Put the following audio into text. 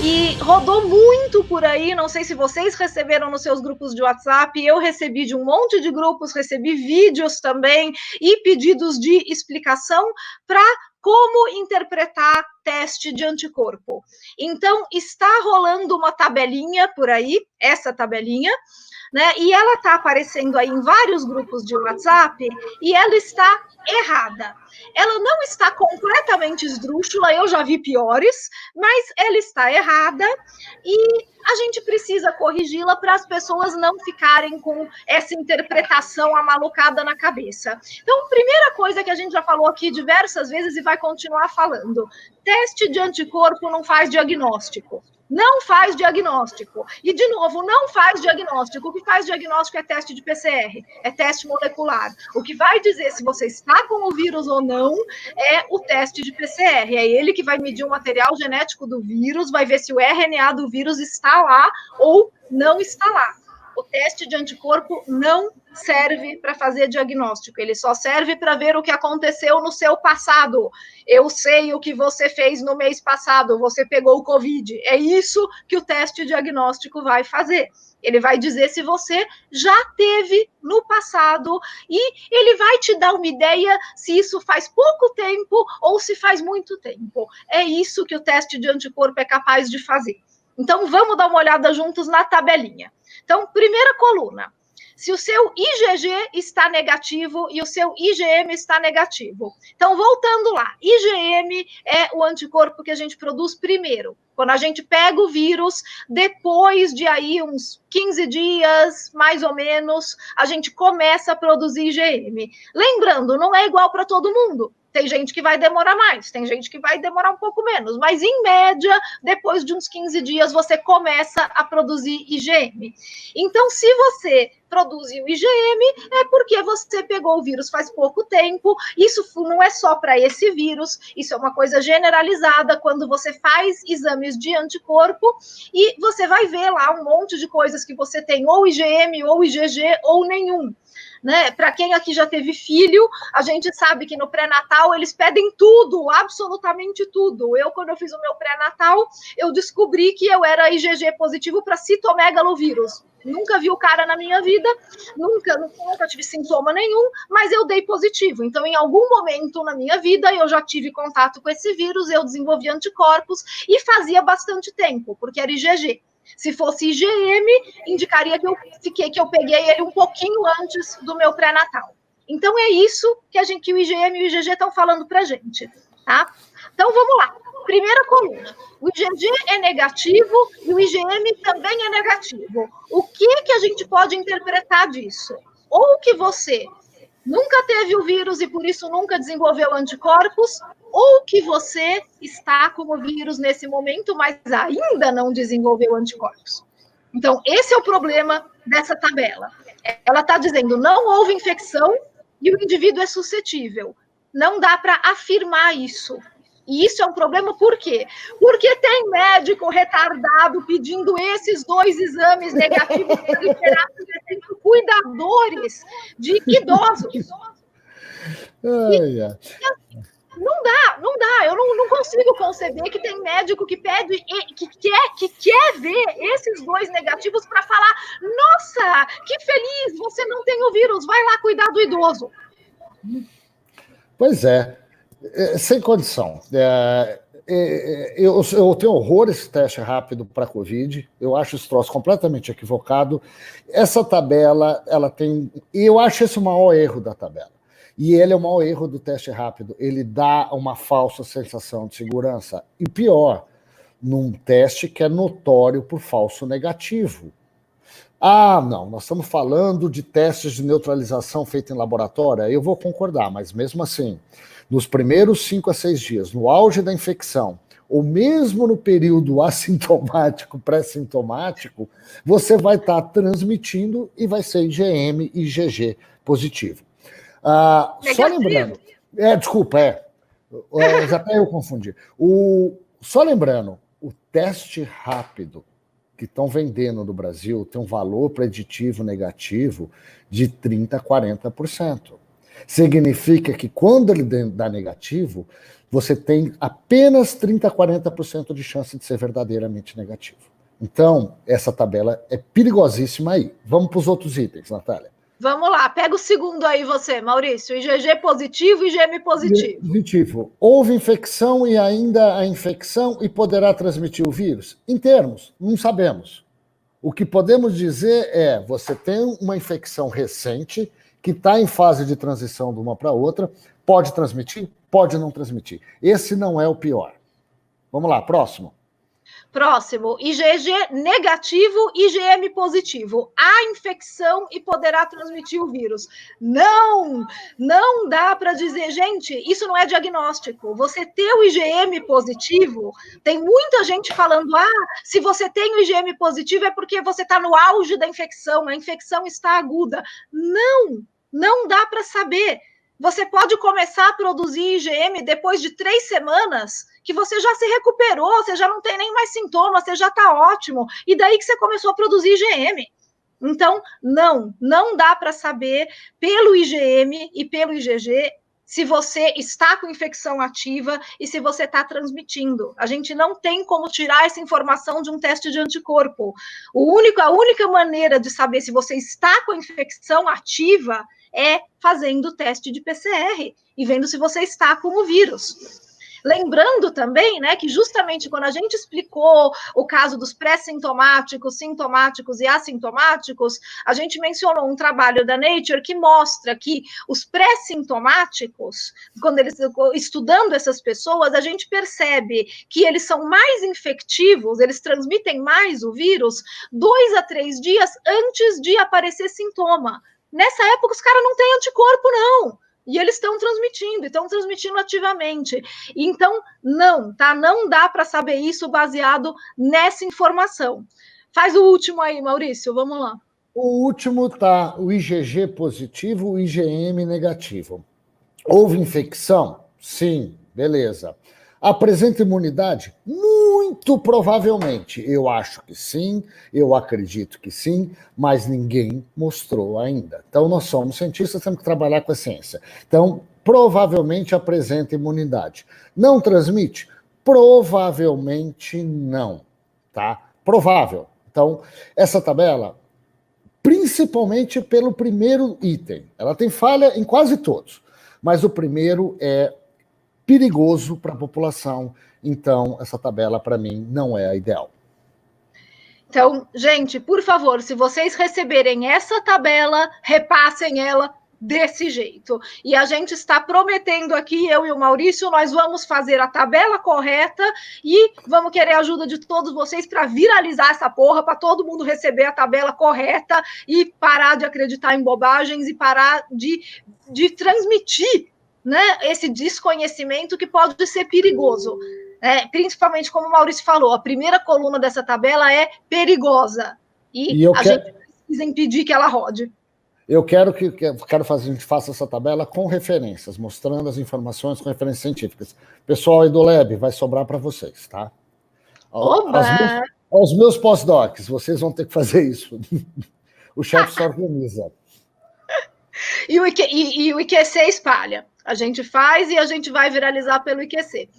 que rodou muito por aí, não sei se vocês receberam nos seus grupos de WhatsApp, eu recebi de um monte de grupos, recebi vídeos também e pedidos de explicação para como interpretar teste de anticorpo. Então, está rolando uma tabelinha por aí, essa tabelinha, né? E ela está aparecendo aí em vários grupos de WhatsApp e ela está errada. Ela não está completamente esdrúxula, eu já vi piores, mas ela está errada e a gente precisa corrigi-la para as pessoas não ficarem com essa interpretação amalucada na cabeça. Então, primeira coisa que a gente já falou aqui diversas vezes e vai continuar falando: teste de anticorpo não faz diagnóstico. Não faz diagnóstico. E, de novo, não faz diagnóstico. O que faz diagnóstico é teste de PCR, é teste molecular. O que vai dizer se você está com o vírus ou não é o teste de PCR. É ele que vai medir o material genético do vírus, vai ver se o RNA do vírus está lá ou não está lá. O teste de anticorpo não serve para fazer diagnóstico, ele só serve para ver o que aconteceu no seu passado. Eu sei o que você fez no mês passado, você pegou o Covid. É isso que o teste diagnóstico vai fazer. Ele vai dizer se você já teve no passado e ele vai te dar uma ideia se isso faz pouco tempo ou se faz muito tempo. É isso que o teste de anticorpo é capaz de fazer. Então, vamos dar uma olhada juntos na tabelinha. Então, primeira coluna, se o seu IgG está negativo e o seu IgM está negativo. Então, voltando lá, IgM é o anticorpo que a gente produz primeiro. Quando a gente pega o vírus, depois de aí uns 15 dias, mais ou menos, a gente começa a produzir IgM. Lembrando, não é igual para todo mundo. Tem gente que vai demorar mais, tem gente que vai demorar um pouco menos, mas em média, depois de uns 15 dias, você começa a produzir IgM. Então, se você produziu IgM, é porque você pegou o vírus faz pouco tempo. Isso não é só para esse vírus, isso é uma coisa generalizada quando você faz exames de anticorpo e você vai ver lá um monte de coisas que você tem, ou IgM, ou IgG, ou nenhum. Né? Para quem aqui já teve filho, a gente sabe que no pré-natal eles pedem tudo, absolutamente tudo. Eu, quando eu fiz o meu pré-natal, eu descobri que eu era IgG positivo para citomegalovírus. Nunca vi o cara na minha vida, nunca tive sintoma nenhum, mas eu dei positivo. Então, em algum momento na minha vida, eu já tive contato com esse vírus, eu desenvolvi anticorpos e fazia bastante tempo, porque era IgG. Se fosse IgM, indicaria que eu peguei ele um pouquinho antes do meu pré-natal. Então, é isso que o IgM e o IgG estão falando para a gente, tá? Então, vamos lá. Primeira coluna. O IgG é negativo e o IgM também é negativo. O que a gente pode interpretar disso? Ou que você nunca teve o vírus e por isso nunca desenvolveu anticorpos, ou que você está com o vírus nesse momento, mas ainda não desenvolveu anticorpos. Então, esse é o problema dessa tabela. Ela está dizendo não houve infecção e o indivíduo é suscetível. Não dá para afirmar isso. E isso é um problema por quê? Porque tem médico retardado pedindo esses 2 exames negativos para liberar, por exemplo, cuidadores de idosos. Não dá. Eu não consigo conceber que tem médico que pede, que quer ver esses 2 negativos para falar: nossa, que feliz, você não tem o vírus, vai lá cuidar do idoso. Pois é, sem condição. Eu tenho horror esse teste rápido para Covid, eu acho esse troço completamente equivocado. Essa tabela, ela tem... Eu acho esse o maior erro da tabela. E ele é o maior erro do teste rápido. Ele dá uma falsa sensação de segurança. E pior, num teste que é notório por falso negativo. Ah, não, nós estamos falando de testes de neutralização feito em laboratório, eu vou concordar, mas mesmo assim, nos primeiros 5 a 6 dias, no auge da infecção, ou mesmo no período assintomático, pré-sintomático, você vai estar transmitindo e vai ser IgM e IgG positivo. Só lembrando... já até eu confundi. Só lembrando, o teste rápido que estão vendendo no Brasil tem um valor preditivo negativo de 30% a 40%. Significa que quando ele dá negativo, você tem apenas 30% a 40% de chance de ser verdadeiramente negativo. Então, essa tabela é perigosíssima aí. Vamos para os outros itens, Natália. Vamos lá, pega o segundo aí você, Maurício. IgG positivo e IgM positivo. Positivo. Houve infecção e ainda a infecção e poderá transmitir o vírus? Em termos, não sabemos. O que podemos dizer é, você tem uma infecção recente que está em fase de transição de uma para outra, pode transmitir? Pode não transmitir. Esse não é o pior. Vamos lá, próximo. Próximo, IgG negativo, IgM positivo. Há infecção e poderá transmitir o vírus. Não, não dá para dizer, gente, isso não é diagnóstico. Você ter o IgM positivo, tem muita gente falando, se você tem o IgM positivo é porque você está no auge da infecção, a infecção está aguda. Não, não dá para saber. Você pode começar a produzir IgM depois de 3 semanas, que você já se recuperou, você já não tem nem mais sintomas, você já está ótimo, e daí que você começou a produzir IgM. Então, não dá para saber pelo IgM e pelo IgG se você está com infecção ativa e se você está transmitindo. A gente não tem como tirar essa informação de um teste de anticorpo. A única maneira de saber se você está com infecção ativa é fazendo o teste de PCR e vendo se você está com o vírus. Lembrando também, né, que justamente quando a gente explicou o caso dos pré-sintomáticos, sintomáticos e assintomáticos, a gente mencionou um trabalho da Nature que mostra que os pré-sintomáticos, quando eles estudando essas pessoas, a gente percebe que eles são mais infectivos, eles transmitem mais o vírus 2 a 3 dias antes de aparecer sintoma. Nessa época, os caras não têm anticorpo, não. E eles estão transmitindo ativamente. Então, não dá para saber isso baseado nessa informação. Faz o último aí, Maurício, vamos lá. O último tá o IgG positivo, o IgM negativo. Houve infecção? Sim, beleza. Apresenta imunidade? Muito provavelmente. Eu acho que sim, eu acredito que sim, mas ninguém mostrou ainda. Então, nós somos cientistas, temos que trabalhar com a ciência. Então, provavelmente apresenta imunidade. Não transmite? Provavelmente não, tá? Provável. Então, essa tabela, principalmente pelo primeiro item, ela tem falha em quase todos, mas o primeiro é perigoso para a população, então essa tabela para mim não é a ideal. Então, gente, por favor, se vocês receberem essa tabela, repassem ela desse jeito. E a gente está prometendo aqui, eu e o Maurício, nós vamos fazer a tabela correta e vamos querer a ajuda de todos vocês para viralizar essa porra, para todo mundo receber a tabela correta e parar de acreditar em bobagens e parar de transmitir, né, esse desconhecimento que pode ser perigoso. Principalmente, como o Maurício falou, a primeira coluna dessa tabela é perigosa. E a gente precisa impedir que ela rode. Eu quero que a gente faça essa tabela com referências, mostrando as informações com referências científicas. Pessoal aí do Lab, vai sobrar para vocês, tá? Aos meus pós-docs, vocês vão ter que fazer isso. O chefe só organiza. E o IQC espalha. A gente faz e a gente vai viralizar pelo IQC.